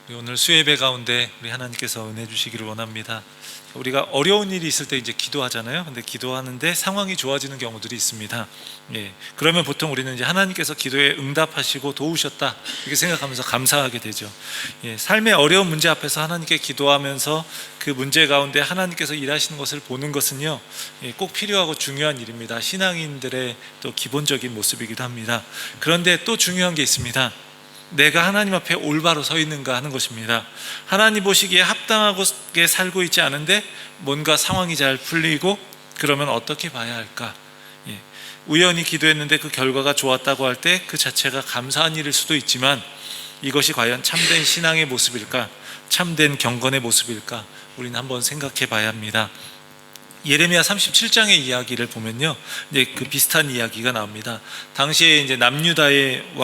우리 오늘 수예배 가운데 우리 하나님께서 은혜 주시기를 원합니다. 우리가 어려운 일이 있을 때 이제 기도하잖아요. 근데 기도하는데 상황이 좋아지는 경우들이 있습니다. 그러면 보통 우리는 이제 하나님께서 기도에 응답하시고 도우셨다 이렇게 생각하면서 감사하게 되죠. 삶의 어려운 문제 앞에서 하나님께 기도하면서 그 문제 가운데 하나님께서 일하시는 것을 보는 것은요, 꼭 필요하고 중요한 일입니다. 신앙인들의 또 기본적인 모습이기도 합니다. 그런데 또 중요한 게 있습니다. 내가 하나님 앞에 올바로 서 있는가 하는 것입니다. 하나님 보시기에 합당하게 살고 있지 않은데 뭔가 상황이 잘 풀리고 그러면 어떻게 봐야 할까? 우연히 기도했는데 그 결과가 좋았다고 할 때 그 자체가 감사한 일일 수도 있지만 이것이 과연 참된 신앙의 모습일까? 참된 경건의 모습일까? 우리는 한번 생각해 봐야 합니다. 예레미야 37장의 이야기를 보면요, 이제 그 비슷한 이야기가 나옵니다. 당시에 이제 남유다의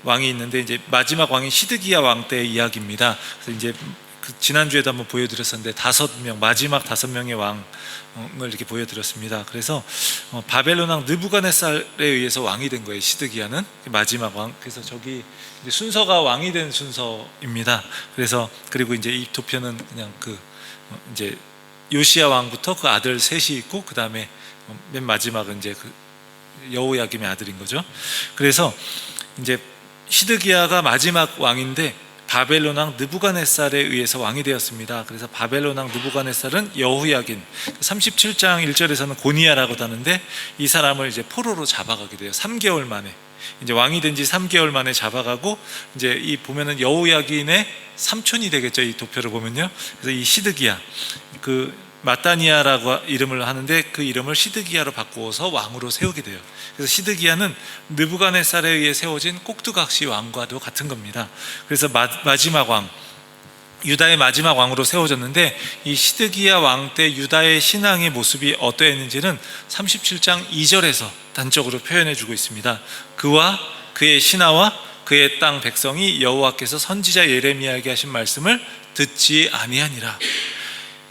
왕이 있는데 이제 마지막 왕인 시드기야 왕 때의 이야기입니다. 그래서 이제 지난주에도 한번 보여드렸었는데 마지막 5명의 왕을 이렇게 보여드렸습니다. 그래서 바벨론 왕 느부갓네살에 의해서 왕이 된 거예요. 시드기야는 마지막 왕. 그래서 저기 이제 순서가 왕이 된 순서입니다. 그리고 이제 이 도표는 그냥 이제 요시야 왕부터 그 아들 셋이 있고 그 다음에 맨 마지막은 이제 그 여호야김의 아들인 거죠. 그래서 이제 시드기야가 마지막 왕인데 바벨론 왕 느부갓네살에 의해서 왕이 되었습니다. 그래서 바벨론 왕 느부갓네살은 여호야긴, 37장 1절에서는 고니야라고 하는데 이 사람을 이제 포로로 잡아가게 돼요. 3개월 만에. 이제 왕이 된 지 3개월 만에 잡아가고, 이제 이 보면은 여호야긴의 삼촌이 되겠죠. 이 도표를 보면요. 그래서 이 시드기야, 그 마따니아라고 이름을 하는데 그 이름을 시드기야로 바꾸어서 왕으로 세우게 돼요. 그래서 시드기야는 느부갓네살에 의해 세워진 꼭두각시 왕과도 같은 겁니다. 그래서 마지막 왕, 유다의 마지막 왕으로 세워졌는데 이 시드기야 왕 때 유다의 신앙의 모습이 어떠했는지는 37장 2절에서 단적으로 표현해 주고 있습니다. 그와 그의 신하와 그의 땅 백성이 여호와께서 선지자 예레미야에게 하신 말씀을 듣지 아니하니라.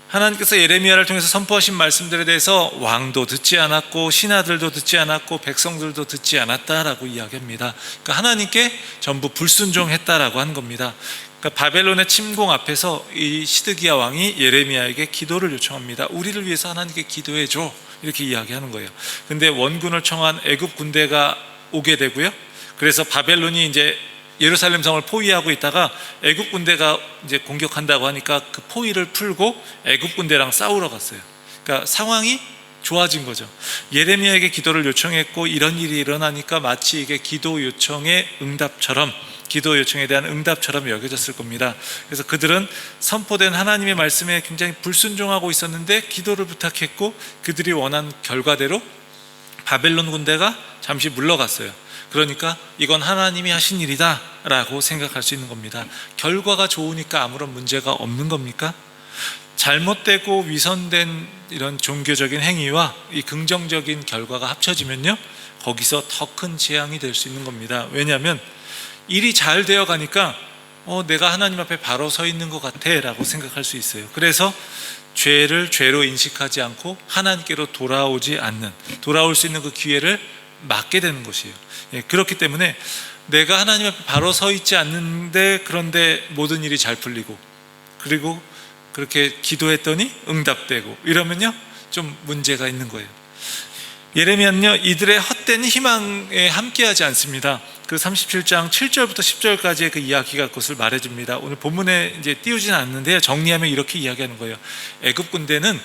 하나님께서 예레미야를 통해서 선포하신 말씀들에 대해서 왕도 듣지 않았고 신하들도 듣지 않았고 백성들도 듣지 않았다라고 이야기합니다. 그러니까 하나님께 전부 불순종했다라고 하는 겁니다. 그러니까 바벨론의 침공 앞에서 이 시드기야 왕이 예레미야에게 기도를 요청합니다. 우리를 위해서 하나님께 기도해줘, 이렇게 이야기하는 거예요. 근데 원군을 청한 애굽 군대가 오게 되고요, 그래서 바벨론이 이제 예루살렘 성을 포위하고 있다가 애굽 군대가 이제 공격한다고 하니까 그 포위를 풀고 애굽 군대랑 싸우러 갔어요. 그러니까 상황이 좋아진 거죠. 예레미야에게 기도를 요청했고 이런 일이 일어나니까 마치 이게 기도 요청에 대한 응답처럼 여겨졌을 겁니다. 그래서 그들은 선포된 하나님의 말씀에 굉장히 불순종하고 있었는데 기도를 부탁했고 그들이 원한 결과대로 바벨론 군대가 잠시 물러갔어요. 그러니까 이건 하나님이 하신 일이다 라고 생각할 수 있는 겁니다. 결과가 좋으니까 아무런 문제가 없는 겁니까? 잘못되고 위선된 이런 종교적인 행위와 이 긍정적인 결과가 합쳐지면요, 거기서 더 큰 재앙이 될 수 있는 겁니다. 왜냐하면 일이 잘 되어 가니까 내가 하나님 앞에 바로 서 있는 것 같아 라고 생각할 수 있어요. 그래서 죄를 죄로 인식하지 않고 하나님께로 돌아올 수 있는 그 기회를 맞게 되는 것이에요. 그렇기 때문에 내가 하나님 앞에 바로 서 있지 않는데 그런데 모든 일이 잘 풀리고 그리고 그렇게 기도했더니 응답되고 이러면요, 좀 문제가 있는 거예요. 예레미야는요, 이들의 헛된 희망에 함께하지 않습니다. 그 37장 7절부터 10절까지의 그 이야기가 그것을 말해줍니다. 오늘 본문에 이제 띄우지는 않는데요, 정리하면 이렇게 이야기하는 거예요. 애굽 군대는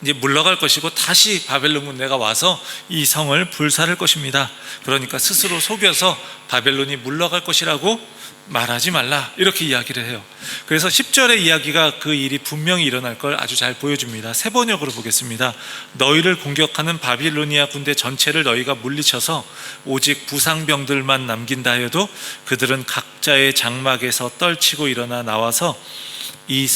이제 물러갈 것이고 다시 바벨론 군대가 와서 이 성을 불살할 것입니다. 그러니까 스스로 속여서 바벨론이 물러갈 것이라고 말하지 말라, 이렇게 이야기를 해요. 그래서 10절의 이야기가 그 일이 분명히 일어날 걸 아주 잘 보여줍니다. 세 번역으로 보겠습니다. 너희를 공격하는 바빌로니아 군대 전체를 너희가 물리쳐서 오직 부상병들만 남긴다 하여도 그들은 각자의 장막에서 떨치고 일어나 나와서 이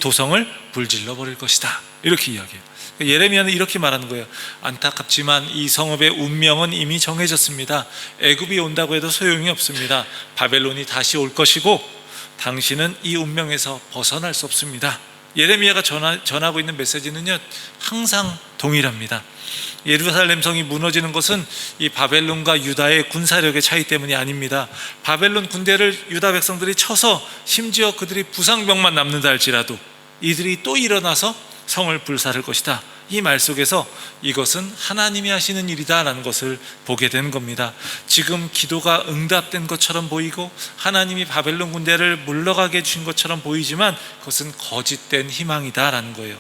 도성을 불질러 버릴 것이다, 이렇게 이야기해요. 예레미야는 이렇게 말하는 거예요. 안타깝지만 이 성읍의 운명은 이미 정해졌습니다. 애굽이 온다고 해도 소용이 없습니다. 바벨론이 다시 올 것이고 당신은 이 운명에서 벗어날 수 없습니다 예레미야가 전하고 있는 메시지는요 항상 동일합니다. 예루살렘 성이 무너지는 것은 이 바벨론과 유다의 군사력의 차이 때문이 아닙니다. 바벨론 군대를 유다 백성들이 쳐서 심지어 그들이 부상병만 남는다 할지라도 이들이 또 일어나서 성을 불살을 것이다. 이 말 속에서 이것은 하나님이 하시는 일이다라는 것을 보게 되는 겁니다. 지금 기도가 응답된 것처럼 보이고 하나님이 바벨론 군대를 물러가게 해주신 것처럼 보이지만 그것은 거짓된 희망이다라는 거예요.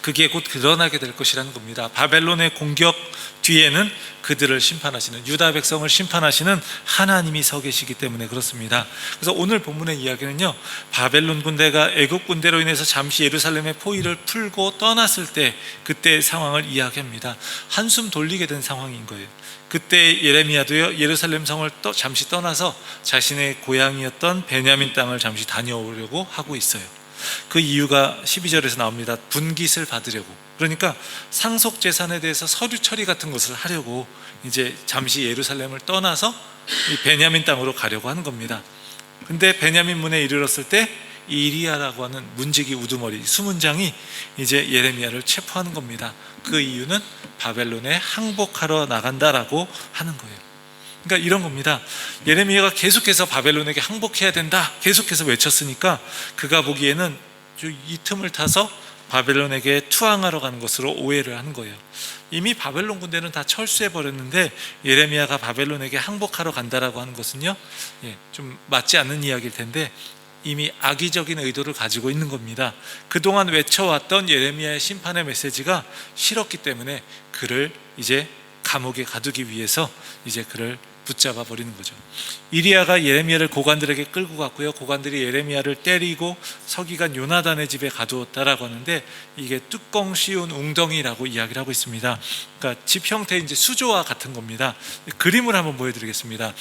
그게 곧 드러나게 될 것이라는 겁니다. 바벨론의 공격 뒤에는 그들을 심판하시는, 유다 백성을 심판하시는 하나님이 서 계시기 때문에 그렇습니다. 그래서 오늘 본문의 이야기는요, 바벨론 군대가 애국 군대로 인해서 잠시 예루살렘의 포위를 풀고 떠났을 때 그때의 상황을 이야기합니다. 한숨 돌리게 된 상황인 거예요. 그때 예레미야도요, 예루살렘 성을 잠시 떠나서 자신의 고향이었던 베냐민 땅을 잠시 다녀오려고 하고 있어요. 그 이유가 12절에서 나옵니다. 분깃을 받으려고. 그러니까 상속 재산에 대해서 서류 처리 같은 것을 하려고 이제 잠시 예루살렘을 떠나서 이 베냐민 땅으로 가려고 하는 겁니다. 근데 베냐민 문에 이르렀을 때 이리야라고 하는 문지기 우두머리 수문장이 이제 예레미야를 체포하는 겁니다. 그 이유는 바벨론에 항복하러 나간다라고 하는 거예요. 그러니까 이런 겁니다. 예레미야가 계속해서 바벨론에게 항복해야 된다 계속해서 외쳤으니까 그가 보기에는 이 틈을 타서 바벨론에게 투항하러 가는 것으로 오해를 하는 거예요. 이미 바벨론 군대는 다 철수해 버렸는데 예레미야가 바벨론에게 항복하러 간다라고 하는 것은요, 좀 맞지 않는 이야기일 텐데 이미 악의적인 의도를 가지고 있는 겁니다. 그동안 외쳐왔던 예레미야의 심판의 메시지가 싫었기 때문에 그를 이제 감옥에 가두기 위해서 이제 그를 붙잡아 버리는 거죠. 이리야가 예레미야를 고관들에게 끌고 갔고요, 고관들이 예레미야를 때리고 서기관 요나단의 집에 가두었다라고 하는데 이게 뚜껑 씌운 웅덩이라고 이야기를 하고 있습니다. 그러니까 집 형태의 이제 수조와 같은 겁니다. 그림을 한번 보여드리겠습니다.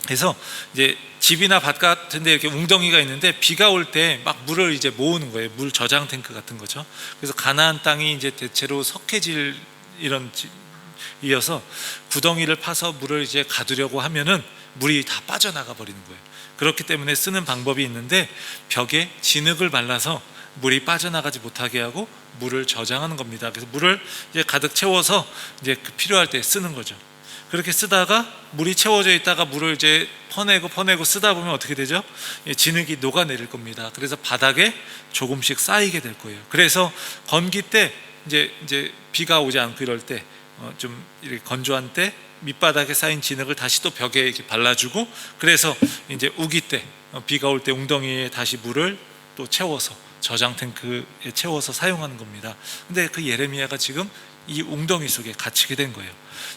그래서 이제 집이나 밭 같은데 이렇게 웅덩이가 있는데 비가 올 때 막 물을 이제 모으는 거예요. 물 저장 탱크 같은 거죠. 그래서 가나안 땅이 이제 대체로 석회질 이런 이어서 구덩이를 파서 물을 이제 가두려고 하면은 물이 다 빠져나가 버리는 거예요. 그렇기 때문에 쓰는 방법이 있는데 벽에 진흙을 발라서 물이 빠져나가지 못하게 하고 물을 저장하는 겁니다. 그래서 물을 이제 가득 채워서 이제 필요할 때 쓰는 거죠. 그렇게 쓰다가 물이 채워져 있다가 물을 이제 퍼내고 쓰다 보면 어떻게 되죠? 진흙이 녹아내릴 겁니다. 그래서 바닥에 조금씩 쌓이게 될 거예요. 그래서 건기 때 이제 비가 오지 않고 이럴 때 좀 이렇게 건조한 때 밑바닥에 쌓인 진흙을 다시 또 벽에 이렇게 발라주고, 그래서 이제 우기 때 비가 올 때 웅덩이에 다시 물을 또 채워서 저장 탱크에 채워서 사용하는 겁니다. 근데 그 예레미야가 지금 이 웅덩이 속에 갇히게 된 거예요.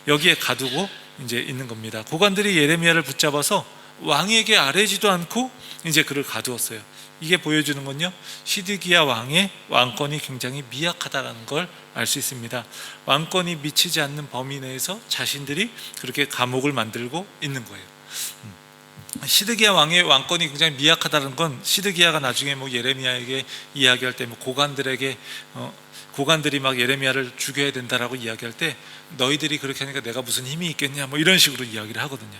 여기에 가두고 이제 있는 겁니다. 고관들이 예레미야를 붙잡아서 왕에게 아뢰지도 않고 이제 그를 가두었어요. 이게 보여주는 건요, 시드기야 왕의 왕권이 굉장히 미약하다라는 걸 알 수 있습니다. 왕권이 미치지 않는 범위 내에서 자신들이 그렇게 감옥을 만들고 있는 거예요. 시드기야 왕의 왕권이 굉장히 미약하다는 건, 시드기야가 나중에 뭐 예레미야에게 이야기할 때 뭐 고관들이 막 예레미야를 죽여야 된다라고 이야기할 때 너희들이 그렇게 하니까 내가 무슨 힘이 있겠냐 뭐 이런 식으로 이야기를 하거든요.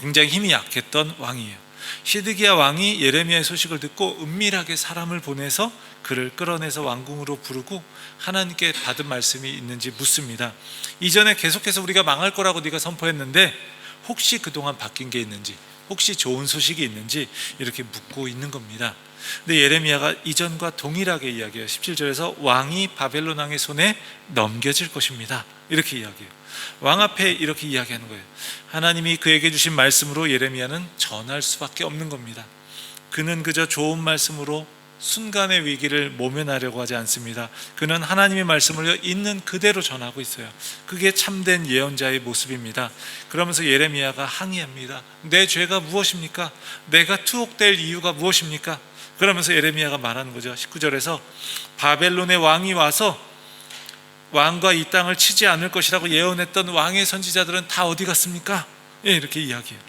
굉장히 힘이 약했던 왕이에요. 시드기야 왕이 예레미야의 소식을 듣고 은밀하게 사람을 보내서 그를 끌어내서 왕궁으로 부르고 하나님께 받은 말씀이 있는지 묻습니다. 이전에 계속해서 우리가 망할 거라고 네가 선포했는데 혹시 그동안 바뀐 게 있는지, 혹시 좋은 소식이 있는지 이렇게 묻고 있는 겁니다. 근데 예레미야가 이전과 동일하게 이야기해요. 17절에서 왕이 바벨론 왕의 손에 넘겨질 것입니다 이렇게 이야기해요. 왕 앞에 이렇게 이야기하는 거예요. 하나님이 그에게 주신 말씀으로 예레미야는 전할 수밖에 없는 겁니다. 그는 그저 좋은 말씀으로 순간의 위기를 모면하려고 하지 않습니다. 그는 하나님의 말씀을 있는 그대로 전하고 있어요. 그게 참된 예언자의 모습입니다. 그러면서 예레미야가 항의합니다. 내 죄가 무엇입니까? 내가 투옥될 이유가 무엇입니까? 그러면서 예레미야가 말하는 거죠. 19절에서 바벨론의 왕이 와서 왕과 이 땅을 치지 않을 것이라고 예언했던 왕의 선지자들은 다 어디 갔습니까? 이렇게 이야기해요.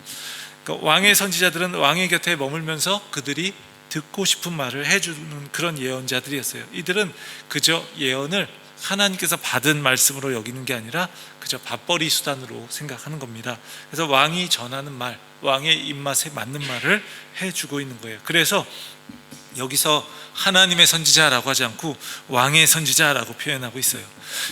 그러니까 왕의 선지자들은 왕의 곁에 머물면서 그들이 듣고 싶은 말을 해주는 그런 예언자들이었어요. 이들은 그저 예언을 하나님께서 받은 말씀으로 여기는 게 아니라 그저 밥벌이 수단으로 생각하는 겁니다. 그래서 왕이 전하는 말, 왕의 입맛에 맞는 말을 해주고 있는 거예요. 그래서 여기서 하나님의 선지자라고 하지 않고 왕의 선지자라고 표현하고 있어요.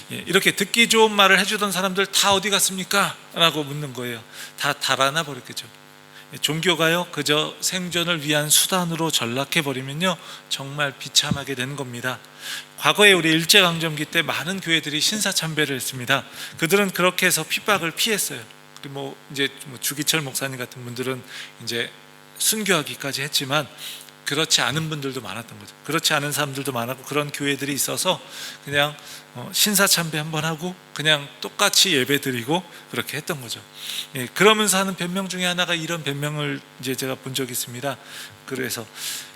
이렇게 듣기 좋은 말을 해주던 사람들 다 어디 갔습니까? 라고 묻는 거예요. 다 달아나 버렸겠죠. 종교가요 그저 생존을 위한 수단으로 전락해버리면요 정말 비참하게 되는 겁니다. 과거에 우리 일제강점기 때 많은 교회들이 신사참배를 했습니다. 그들은 그렇게 해서 핍박을 피했어요. 그리고 이제 주기철 목사님 같은 분들은 이제 순교하기까지 했지만 그렇지 않은 분들도 많았던 거죠. 그렇지 않은 사람들도 많았고 그런 교회들이 있어서 그냥 신사참배 한번 하고 그냥 똑같이 예배 드리고 그렇게 했던 거죠. 그러면서 하는 변명 중에 하나가 이런 변명을 이제 제가 본 적이 있습니다. 그래서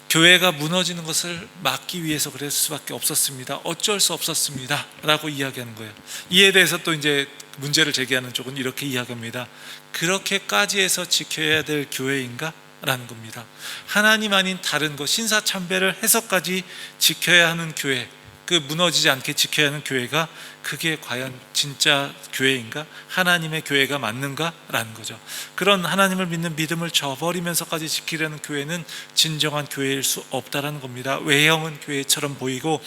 교회가 무너지는 것을 막기 위해서 그랬을 수밖에 없었습니다. 어쩔 수 없었습니다. 라고 이야기하는 거예요. 이에 대해서 또 이제 문제를 제기하는 쪽은 이렇게 이야기합니다. 그렇게까지 해서 지켜야 될 교회인가? 라는 겁니다. 하나님 아닌 다른 것 신사참배를 해서까지 지켜야 하는 교회, 그 무너지지 않게 지켜야 하는 교회가 그게 과연 진짜 교회인가? 하나님의 교회가 맞는가? 라는 거죠. 그런 하나님을 믿는 믿음을 저버리면서까지 지키려는 교회는 진정한 교회일 수 없다라는 겁니다. 외형은 교회처럼 보이고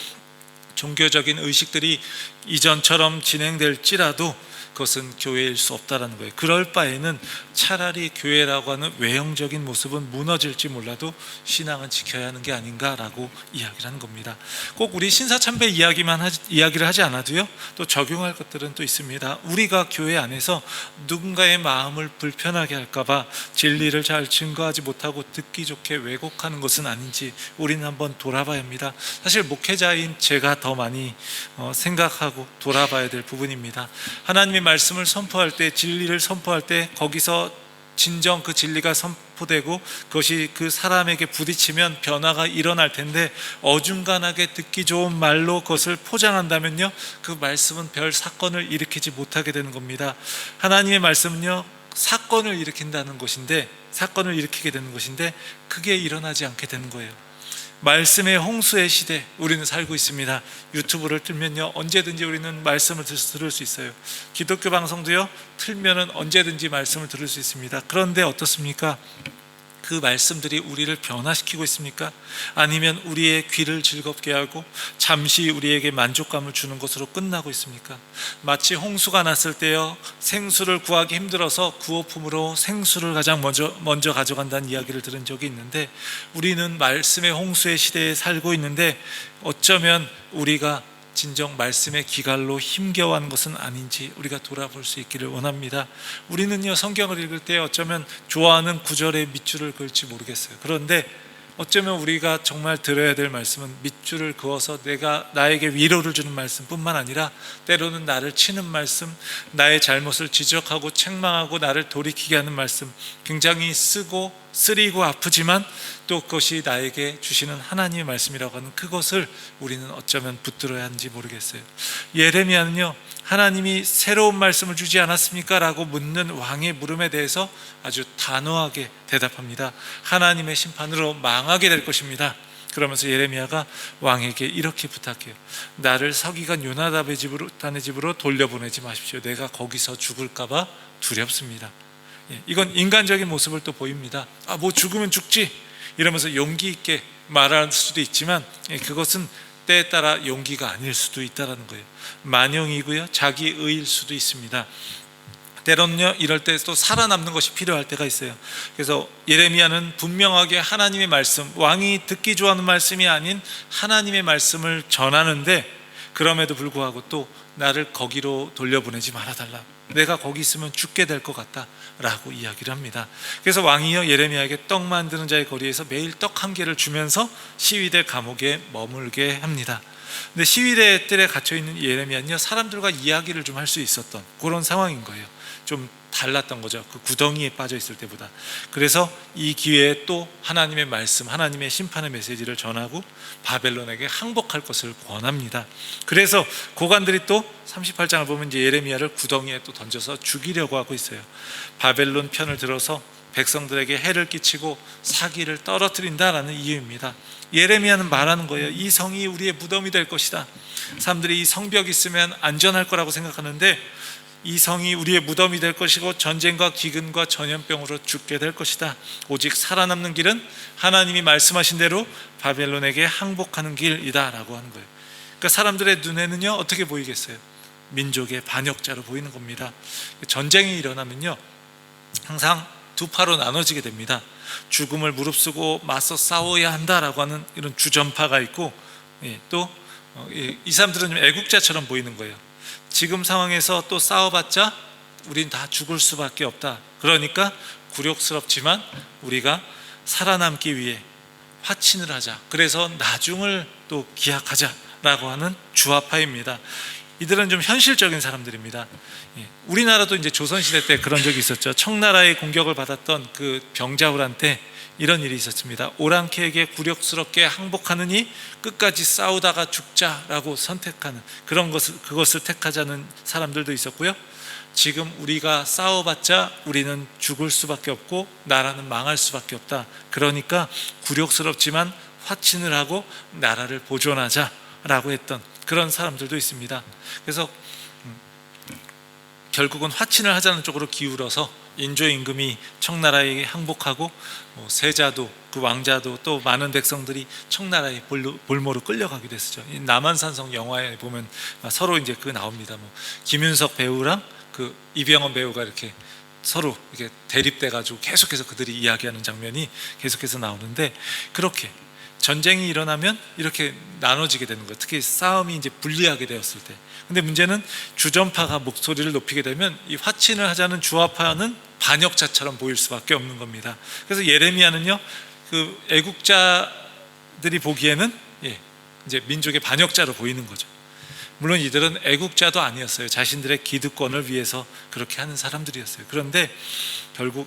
종교적인 의식들이 이전처럼 진행될지라도 그것은 교회일 수 없다라는 거예요. 그럴 바에는 차라리 교회라고 하는 외형적인 모습은 무너질지 몰라도 신앙은 지켜야 하는 게 아닌가라고 이야기를 하는 겁니다. 꼭 우리 신사참배 이야기를 하지 않아도요 또 적용할 것들은 또 있습니다. 우리가 교회 안에서 누군가의 마음을 불편하게 할까봐 진리를 잘 증거하지 못하고 듣기 좋게 왜곡하는 것은 아닌지 우리는 한번 돌아봐야 합니다. 사실 목회자인 제가 더 많이 생각하고 돌아봐야 될 부분입니다. 하나님의 말씀을 선포할 때, 진리를 선포할 때 거기서 진정 그 진리가 선포되고 그것이 그 사람에게 부딪히면 변화가 일어날 텐데 어중간하게 듣기 좋은 말로 그것을 포장한다면요 그 말씀은 별 사건을 일으키지 못하게 되는 겁니다. 하나님의 말씀은요 사건을 일으킨다는 것인데, 사건을 일으키게 되는 것인데 그게 일어나지 않게 되는 거예요. 말씀의 홍수의 시대 우리는 살고 있습니다. 유튜브를 틀면요 언제든지 우리는 말씀을 들을 수 있어요. 기독교 방송도요 틀면은 언제든지 말씀을 들을 수 있습니다. 그런데 어떻습니까? 그 말씀들이 우리를 변화시키고 있습니까? 아니면 우리의 귀를 즐겁게 하고 잠시 우리에게 만족감을 주는 것으로 끝나고 있습니까? 마치 홍수가 났을 때요 생수를 구하기 힘들어서 구호품으로 생수를 가장 먼저 가져간다는 이야기를 들은 적이 있는데 우리는 말씀의 홍수의 시대에 살고 있는데 어쩌면 우리가 진정 말씀의 기갈로 힘겨워하는 것은 아닌지 우리가 돌아볼 수 있기를 원합니다. 우리는요 성경을 읽을 때 어쩌면 좋아하는 구절에 밑줄을 그을지 모르겠어요. 그런데 어쩌면 우리가 정말 들어야 될 말씀은 밑줄을 그어서 나에게 위로를 주는 말씀뿐만 아니라 때로는 나를 치는 말씀, 나의 잘못을 지적하고 책망하고 나를 돌이키게 하는 말씀, 굉장히 쓰리고 아프지만 또 그것이 나에게 주시는 하나님의 말씀이라고 하는 그것을 우리는 어쩌면 붙들어야 하는지 모르겠어요. 예레미야는요 하나님이 새로운 말씀을 주지 않았습니까? 라고 묻는 왕의 물음에 대해서 아주 단호하게 대답합니다. 하나님의 심판으로 망하게 될 것입니다. 그러면서 예레미야가 왕에게 이렇게 부탁해요. 나를 서기관 요나답의 집으로 돌려보내지 마십시오. 내가 거기서 죽을까 봐 두렵습니다. 이건 인간적인 모습을 또 보입니다. 뭐 죽으면 죽지 이러면서 용기 있게 말할 수도 있지만 그것은 때에 따라 용기가 아닐 수도 있다는 거예요. 만용이고요 자기 의일 수도 있습니다. 때로는요 이럴 때 또 살아남는 것이 필요할 때가 있어요. 그래서 예레미야는 분명하게 하나님의 말씀, 왕이 듣기 좋아하는 말씀이 아닌 하나님의 말씀을 전하는데 그럼에도 불구하고 또 나를 거기로 돌려보내지 말아달라, 내가 거기 있으면 죽게 될 것 같다 라고 이야기를 합니다. 그래서 왕이요 예레미야에게 떡 만드는 자의 거리에서 매일 떡 한 개를 주면서 시위대 감옥에 머물게 합니다. 근데 시위대 뜰에 갇혀있는 예레미야는요 사람들과 이야기를 좀 할 수 있었던 그런 상황인 거예요. 좀 달랐던 거죠. 그 구덩이에 빠져 있을 때보다. 그래서 이 기회에 또 하나님의 말씀, 하나님의 심판의 메시지를 전하고 바벨론에게 항복할 것을 권합니다. 그래서 고관들이 또 38장을 보면 이제 예레미야를 구덩이에 또 던져서 죽이려고 하고 있어요. 바벨론 편을 들어서 백성들에게 해를 끼치고 사기를 떨어뜨린다라는 이유입니다. 예레미야는 말하는 거예요. 이 성이 우리의 무덤이 될 것이다. 사람들이 이 성벽이 있으면 안전할 거라고 생각하는데 이 성이 우리의 무덤이 될 것이고 전쟁과 기근과 전염병으로 죽게 될 것이다. 오직 살아남는 길은 하나님이 말씀하신 대로 바벨론에게 항복하는 길이다 라고 하는 거예요. 그러니까 사람들의 눈에는요 어떻게 보이겠어요? 민족의 반역자로 보이는 겁니다. 전쟁이 일어나면요 항상 두 파로 나눠지게 됩니다. 죽음을 무릅쓰고 맞서 싸워야 한다라고 하는 이런 주전파가 있고, 또 이 사람들은 좀 애국자처럼 보이는 거예요. 지금 상황에서 또 싸워봤자 우린 다 죽을 수밖에 없다. 그러니까 굴욕스럽지만 우리가 살아남기 위해 화친을 하자. 그래서 나중을 또 기약하자라고 하는 주화파입니다. 이들은 좀 현실적인 사람들입니다. 우리나라도 이제 조선시대 때 그런 적이 있었죠. 청나라의 공격을 받았던 그 병자호란때 이런 일이 있었습니다. 오랑캐에게 굴욕스럽게 항복하느니 끝까지 싸우다가 죽자라고 선택하는 그것을 택하자는 사람들도 있었고요. 지금 우리가 싸워봤자 우리는 죽을 수밖에 없고 나라는 망할 수밖에 없다. 그러니까 굴욕스럽지만 화친을 하고 나라를 보존하자라고 했던 그런 사람들도 있습니다. 그래서 결국은 화친을 하자는 쪽으로 기울어서 인조임금이 청나라에게 항복하고 세자도 그 왕자도 또 많은 백성들이 청나라의 볼모로 끌려가게 됐었죠. 남한산성 영화에 보면 서로 이제 그 나옵니다. 김윤석 배우랑 그 이병헌 배우가 이렇게 서로 이렇게 대립돼 가지고 계속해서 그들이 이야기하는 장면이 계속해서 나오는데, 그렇게 전쟁이 일어나면 이렇게 나눠지게 되는 거예요. 특히 싸움이 이제 불리하게 되었을 때. 근데 문제는 주전파가 목소리를 높이게 되면 이 화친을 하자는 주화파는 반역자처럼 보일 수밖에 없는 겁니다. 그래서 예레미야는요, 그 애국자들이 보기에는 이제 민족의 반역자로 보이는 거죠. 물론 이들은 애국자도 아니었어요. 자신들의 기득권을 위해서 그렇게 하는 사람들이었어요. 그런데 결국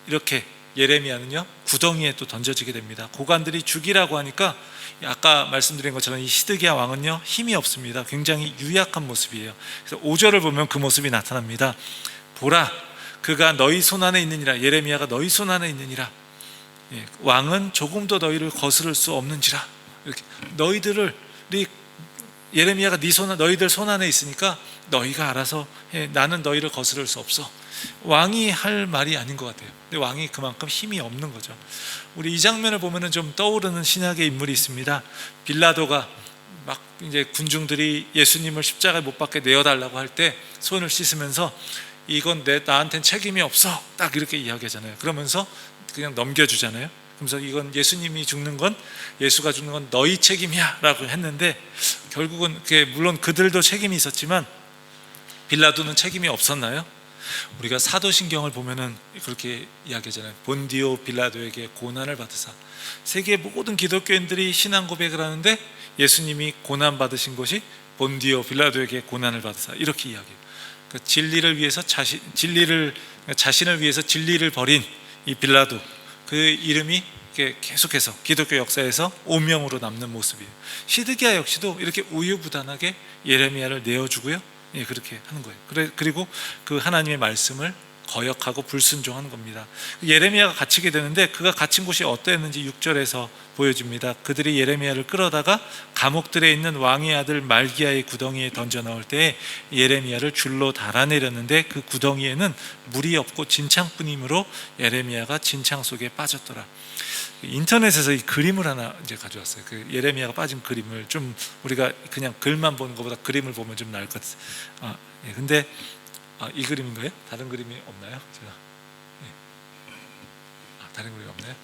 이렇게 예레미야는요 구덩이에 또 던져지게 됩니다. 고관들이 죽이라고 하니까 아까 말씀드린 것처럼 이 시드기야 왕은요 힘이 없습니다. 굉장히 유약한 모습이에요. 그래서 5절을 보면 그 모습이 나타납니다. 보라, 그가 너희 손안에 있느니라. 예레미야가 너희 손안에 있느니라. 왕은 조금도 너희를 거스를 수 없는지라. 이렇게 너희들을 예레미야가 너희들 손안에 있으니까 너희가 알아서 해. 나는 너희를 거스를 수 없어. 왕이 할 말이 아닌 것 같아요. 근데 왕이 그만큼 힘이 없는 거죠. 우리 이 장면을 보면은 좀 떠오르는 신약의 인물이 있습니다. 빌라도가 막 이제 군중들이 예수님을 십자가에 못 박게 내어달라고 할 때 손을 씻으면서 이건 나한텐 책임이 없어 딱 이렇게 이야기하잖아요. 그러면서 그냥 넘겨주잖아요. 그래서 이건 예수님이 죽는 건, 예수가 죽는 건 너희 책임이야 라고 했는데, 결국은 물론 그들도 책임이 있었지만 빌라도는 책임이 없었나요? 우리가 사도신경을 보면은 그렇게 이야기하잖아요. 본디오 빌라도에게 고난을 받으사. 세계 모든 기독교인들이 신앙 고백을 하는데 예수님이 고난 받으신 것이 본디오 빌라도에게 고난을 받으사, 이렇게 이야기해요. 그러니까 진리를 위해서 자신을 위해서 진리를 버린 이 빌라도, 그 이름이 계속해서 기독교 역사에서 오명으로 남는 모습이에요. 시드기야 역시도 이렇게 우유부단하게 예레미야를 내어주고요, 그렇게 하는 거예요. 그리고 그 하나님의 말씀을 거역하고 불순종하는 겁니다. 예레미야가 갇히게 되는데 그가 갇힌 곳이 어떠했는지 6절에서 보여줍니다. 그들이 예레미야를 끌어다가 감옥들에 있는 왕의 아들 말기야의 구덩이에 던져 넣을 때에 예레미야를 줄로 달아내렸는데 그 구덩이에는 물이 없고 진창뿐이므로 예레미야가 진창 속에 빠졌더라. 인터넷에서 이 그림을 하나 이제 가져왔어요. 그 예레미야가 빠진 그림을 좀 우리가 그냥 글만 보는 것보다 그림을 보면 좀 나을 것 같아요. 근데 이 그림인가요? 다른 그림이 없나요? 제가 다른 그림이 없나요?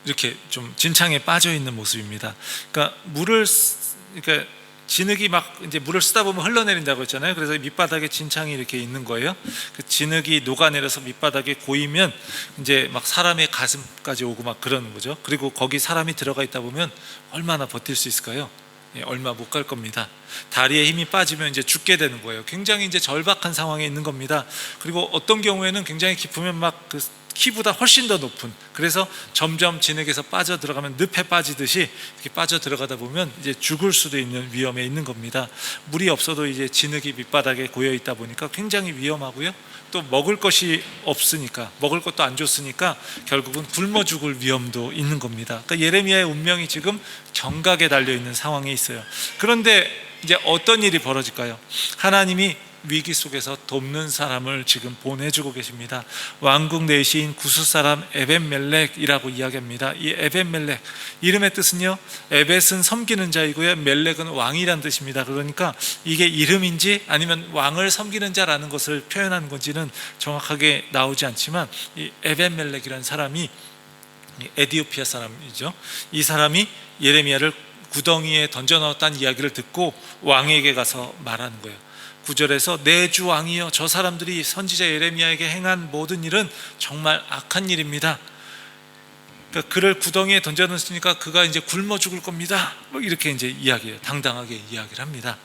이렇게 좀 진창에 빠져 있는 모습입니다. 그러니까 그러니까 진흙이 막 이제 물을 쓰다 보면 흘러내린다고 했잖아요. 그래서 밑바닥에 진창이 이렇게 있는 거예요. 그 진흙이 녹아내려서 밑바닥에 고이면 이제 막 사람의 가슴까지 오고 막 그러는 거죠. 그리고 거기 사람이 들어가 있다 보면 얼마나 버틸 수 있을까요? 얼마 못 갈 겁니다. 다리에 힘이 빠지면 이제 죽게 되는 거예요. 굉장히 이제 절박한 상황에 있는 겁니다. 그리고 어떤 경우에는 굉장히 깊으면 막 그 키보다 훨씬 더 높은, 그래서 점점 진흙에서 빠져 들어가면 늪에 빠지듯이 이렇게 빠져 들어가다 보면 이제 죽을 수도 있는 위험에 있는 겁니다. 물이 없어도 이제 진흙이 밑바닥에 고여 있다 보니까 굉장히 위험하고요. 또 먹을 것이 없으니까, 먹을 것도 안 줬으니까 결국은 굶어 죽을 위험도 있는 겁니다. 그러니까 예레미야의 운명이 지금 경각에 달려 있는 상황에 있어요. 그런데 이제 어떤 일이 벌어질까요? 하나님이 위기 속에서 돕는 사람을 지금 보내주고 계십니다. 왕국 내시인 구스 사람 에벳멜렉이라고 이야기합니다. 이 에벳멜렉, 이름의 뜻은요, 에벳은 섬기는 자이고요, 멜렉은 왕이란 뜻입니다. 그러니까 이게 이름인지 아니면 왕을 섬기는 자라는 것을 표현하는 건지는 정확하게 나오지 않지만, 이 에벳멜렉이라는 사람이 에디오피아 사람이죠. 이 사람이 예레미야를 구덩이에 던져 넣었다는 이야기를 듣고 왕에게 가서 말하는 거예요. 9절에서 내 주 왕이여, 저 사람들이 선지자 예레미야에게 행한 모든 일은 정말 악한 일입니다. 그러니까 그를 구덩이에 던져 넣었으니까 그가 이제 굶어 죽을 겁니다. 뭐 이렇게 이제 이야기해요. 당당하게 이야기를 합니다.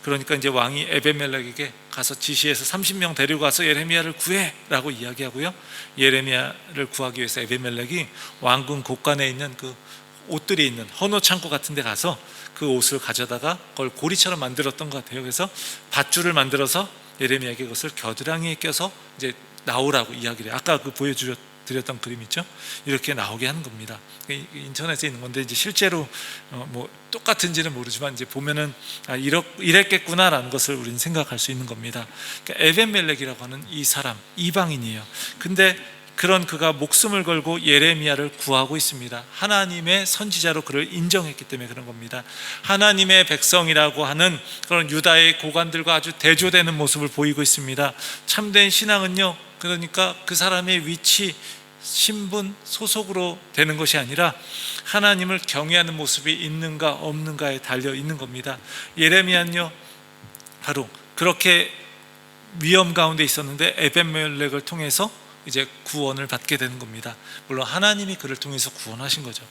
그러니까 이제 왕이 에벳멜렉에게 가서 지시해서 30명 데리고 가서 예레미야를 구해라고 이야기하고요. 예레미야를 구하기 위해서 에벳멜렉이 왕궁 곳간에 있는 그 옷들이 있는 헌옷 창고 같은 데 가서 그 옷을 가져다가 그걸 고리처럼 만들었던 것 같아요. 그래서 밧줄을 만들어서 예레미야에게 그것을 겨드랑이에 껴서 이제 나오라고 이야기를 해요. 아까 그 보여드렸던 그림 있죠? 이렇게 나오게 하는 겁니다. 인터넷에 있는 건데 이제 실제로 뭐 똑같은지는 모르지만 이제 보면은 이랬겠구나라는 것을 우리는 생각할 수 있는 겁니다. 그러니까 에벳멜렉이라고 하는 이 사람, 이방인이에요. 근데 그런 그가 목숨을 걸고 예레미야를 구하고 있습니다. 하나님의 선지자로 그를 인정했기 때문에 그런 겁니다. 하나님의 백성이라고 하는 그런 유다의 고관들과 아주 대조되는 모습을 보이고 있습니다. 참된 신앙은요, 그러니까 그 사람의 위치, 신분, 소속으로 되는 것이 아니라 하나님을 경외하는 모습이 있는가 없는가에 달려 있는 겁니다. 예레미야는요, 바로 그렇게 위험 가운데 있었는데 에벳멜렉을 통해서 이제 구원을 받게 되는 겁니다. 물론 하나님이 그를 통해서 구원하신 거죠.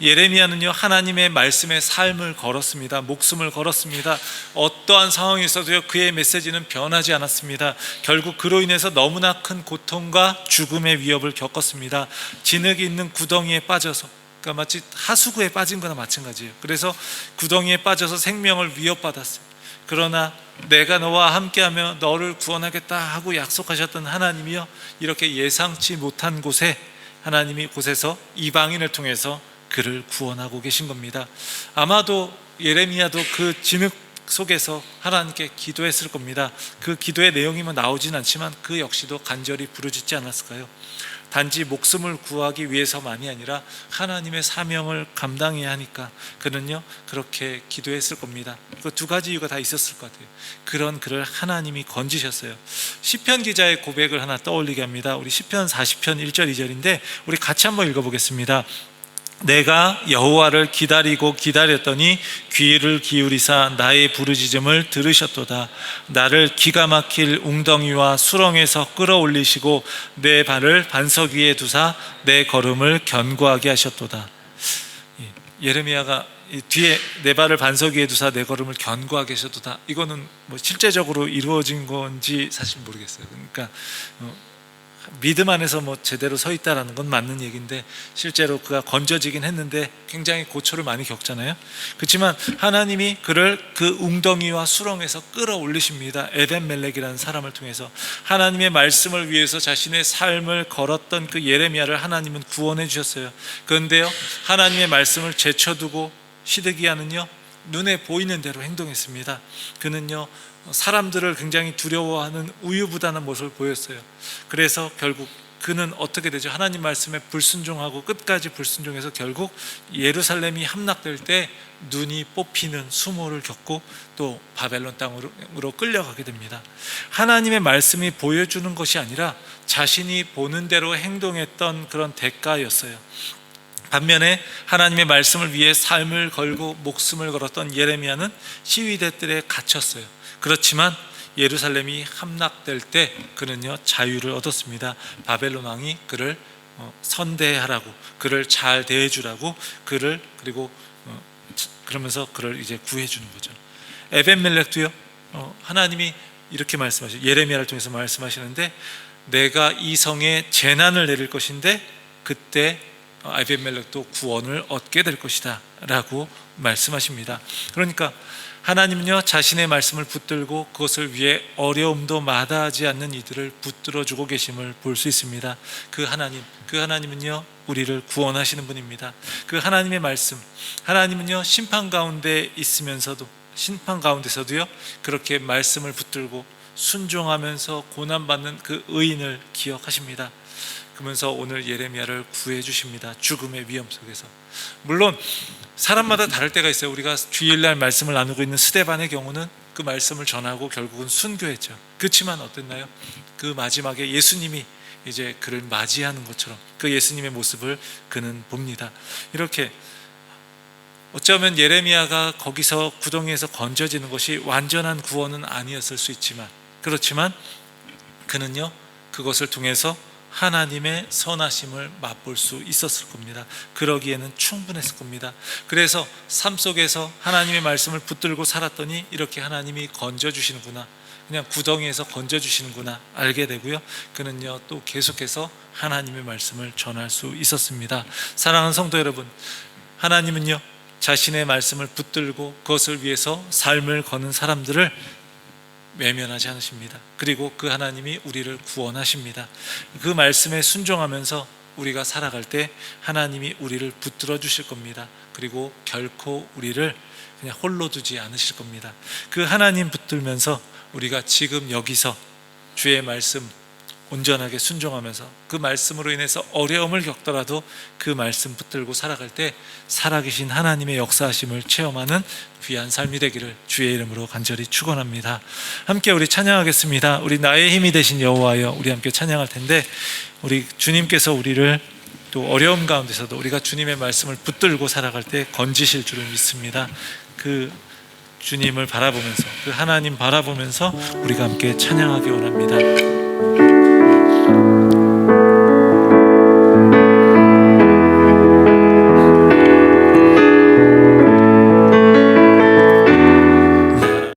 예레미야는요, 하나님의 말씀에 삶을 걸었습니다. 목숨을 걸었습니다. 어떠한 상황이 있어도요, 그의 메시지는 변하지 않았습니다. 결국 그로 인해서 너무나 큰 고통과 죽음의 위협을 겪었습니다. 진흙이 있는 구덩이에 빠져서, 그러니까 마치 하수구에 빠진 거나 마찬가지예요. 그래서 구덩이에 빠져서 생명을 위협받았어요. 그러나 내가 너와 함께하며 너를 구원하겠다 하고 약속하셨던 하나님이요, 이렇게 예상치 못한 곳에 하나님이 곳에서 이방인을 통해서 그를 구원하고 계신 겁니다. 아마도 예레미야도 그 진흙 속에서 하나님께 기도했을 겁니다. 그 기도의 내용이 나오진 않지만 그 역시도 간절히 부르짖지 않았을까요? 단지 목숨을 구하기 위해서만이 아니라 하나님의 사명을 감당해야 하니까 그는요, 그렇게 기도했을 겁니다. 그 두 가지 이유가 다 있었을 것 같아요. 그런 그를 하나님이 건지셨어요. 시편 기자의 고백을 하나 떠올리게 합니다. 우리 시편 40편 1절 2절인데 우리 같이 한번 읽어보겠습니다. 내가 여호와를 기다리고 기다렸더니 귀를 기울이사 나의 부르짖음을 들으셨도다. 나를 기가 막힐 웅덩이와 수렁에서 끌어올리시고 내 발을 반석 위에 두사 내 걸음을 견고하게 하셨도다. 예레미야가 뒤에 내 발을 반석 위에 두사 내 걸음을 견고하게 하셨도다, 이거는 뭐 실제적으로 이루어진 건지 사실 모르겠어요. 그러니까 믿음 안에서 뭐 제대로 서 있다라는 건 맞는 얘기인데 실제로 그가 건져지긴 했는데 굉장히 고초를 많이 겪잖아요. 그렇지만 하나님이 그를 그 웅덩이와 수렁에서 끌어올리십니다. 에벳멜렉이라는 사람을 통해서 하나님의 말씀을 위해서 자신의 삶을 걸었던 그 예레미야를 하나님은 구원해 주셨어요. 그런데요, 하나님의 말씀을 제쳐두고 시드기야는요, 눈에 보이는 대로 행동했습니다. 그는요, 사람들을 굉장히 두려워하는 우유부단한 모습을 보였어요. 그래서 결국 그는 어떻게 되죠? 하나님 말씀에 불순종하고 끝까지 불순종해서 결국 예루살렘이 함락될 때 눈이 뽑히는 수모를 겪고 또 바벨론 땅으로 끌려가게 됩니다. 하나님의 말씀이 보여주는 것이 아니라 자신이 보는 대로 행동했던 그런 대가였어요. 반면에 하나님의 말씀을 위해 삶을 걸고 목숨을 걸었던 예레미야는 시위대들에 갇혔어요. 그렇지만 예루살렘이 함락될 때 그는요, 자유를 얻었습니다. 바벨론 왕이 그를 선대하라고, 그를 잘 대해주라고, 그를 그리고 그러면서 그를 이제 구해주는 거죠. 에벳멜렉도요, 하나님이 이렇게 말씀하시죠. 예레미야를 통해서 말씀하시는데 내가 이 성에 재난을 내릴 것인데 그때 에벳멜렉도 구원을 얻게 될 것이다 라고 말씀하십니다. 그러니까 하나님은요, 자신의 말씀을 붙들고 그것을 위해 어려움도 마다하지 않는 이들을 붙들어주고 계심을 볼 수 있습니다. 그 하나님은요, 우리를 구원하시는 분입니다. 그 하나님의 말씀, 하나님은요, 심판 가운데 있으면서도 심판 가운데서도요 그렇게 말씀을 붙들고 순종하면서 고난받는 그 의인을 기억하십니다. 그러면서 오늘 예레미야를 구해 주십니다. 죽음의 위험 속에서. 물론 사람마다 다를 때가 있어요. 우리가 주일날 말씀을 나누고 있는 스데반의 경우는 그 말씀을 전하고 결국은 순교했죠. 그렇지만 어땠나요? 그 마지막에 예수님이 이제 그를 맞이하는 것처럼 그 예수님의 모습을 그는 봅니다. 이렇게 어쩌면 예레미야가 거기서 구덩이에서 건져지는 것이 완전한 구원은 아니었을 수 있지만, 그렇지만 그는요 그것을 통해서 하나님의 선하심을 맛볼 수 있었을 겁니다. 그러기에는 충분했을 겁니다. 그래서 삶 속에서 하나님의 말씀을 붙들고 살았더니 이렇게 하나님이 건져주시는구나, 그냥 구덩이에서 건져주시는구나 알게 되고요, 그는요 또 계속해서 하나님의 말씀을 전할 수 있었습니다. 사랑하는 성도 여러분, 하나님은요 자신의 말씀을 붙들고 그것을 위해서 삶을 거는 사람들을 외면하지 않으십니다. 그리고 그 하나님이 우리를 구원하십니다. 그 말씀에 순종하면서 우리가 살아갈 때 하나님이 우리를 붙들어 주실 겁니다. 그리고 결코 우리를 그냥 홀로 두지 않으실 겁니다. 그 하나님 붙들면서 우리가 지금 여기서 주의 말씀 온전하게 순종하면서 그 말씀으로 인해서 어려움을 겪더라도 그 말씀 붙들고 살아갈 때 살아계신 하나님의 역사하심을 체험하는 귀한 삶이 되기를 주의 이름으로 간절히 축원합니다. 함께 우리 찬양하겠습니다. 우리 나의 힘이 되신 여호와여, 우리 함께 찬양할 텐데, 우리 주님께서 우리를 또 어려움 가운데서도 우리가 주님의 말씀을 붙들고 살아갈 때 건지실 줄을 믿습니다. 그 주님을 바라보면서, 그 하나님 바라보면서 우리가 함께 찬양하기 원합니다.